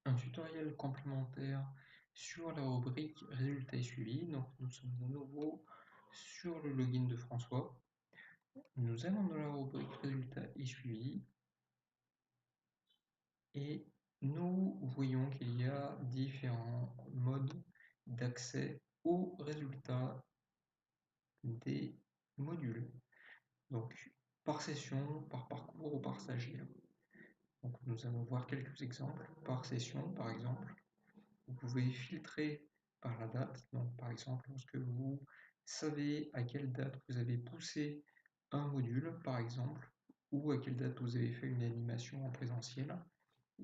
Un tutoriel complémentaire sur la rubrique résultats et suivis. Donc nous sommes à nouveau sur le login de François. Nous allons dans la rubrique résultats et suivis et nous voyons qu'il y a différents modes d'accès aux résultats des modules. Donc par session, par parcours ou par stagiaire. Donc nous allons voir quelques exemples. Par session par exemple. Vous pouvez filtrer par la date. Donc, par exemple, lorsque vous savez à quelle date vous avez poussé un module, par exemple, ou à quelle date vous avez fait une animation en présentiel,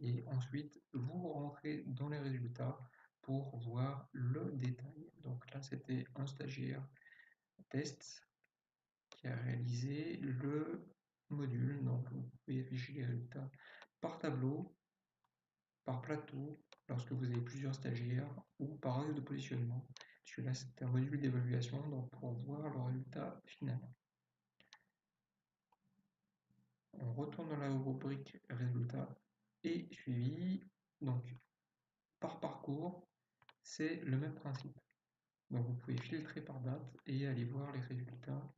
et ensuite vous rentrez dans les résultats pour voir le détail. Donc là, c'était un stagiaire test qui a réalisé le module. Donc, vous pouvez afficher les résultats par tableau, par plateau, lorsque vous avez plusieurs stagiaires, ou par axe de positionnement, puisque là c'est un module d'évaluation, donc pour voir le résultat final. On retourne dans la rubrique résultats et suivi. Donc par parcours, c'est le même principe. Donc vous pouvez filtrer par date et aller voir les résultats.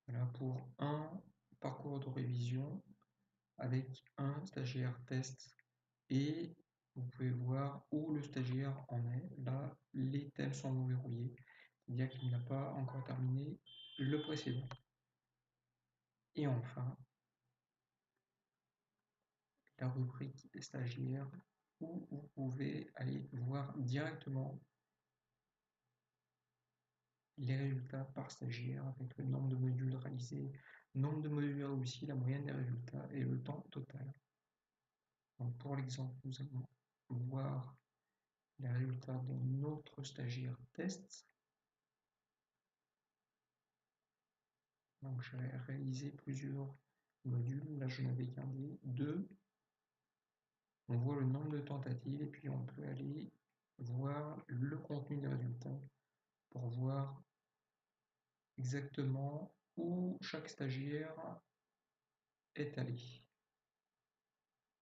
Voilà pour un parcours de révision avec un stagiaire test et vous pouvez voir où le stagiaire en est. Là, les thèmes sont non verrouillés, c'est-à-dire qu'il n'a pas encore terminé le précédent. Et enfin, la rubrique stagiaire où vous pouvez aller voir directement les résultats par stagiaire avec le nombre de modules réalisés, nombre de modules réussis, la moyenne des résultats et le temps total. Donc pour l'exemple, nous allons voir les résultats de notre stagiaire test. Donc j'ai réalisé plusieurs modules, là je n'avais qu'un des deux. On voit le nombre de tentatives et puis on peut aller voir le contenu des résultats pour voir exactement où chaque stagiaire est allé.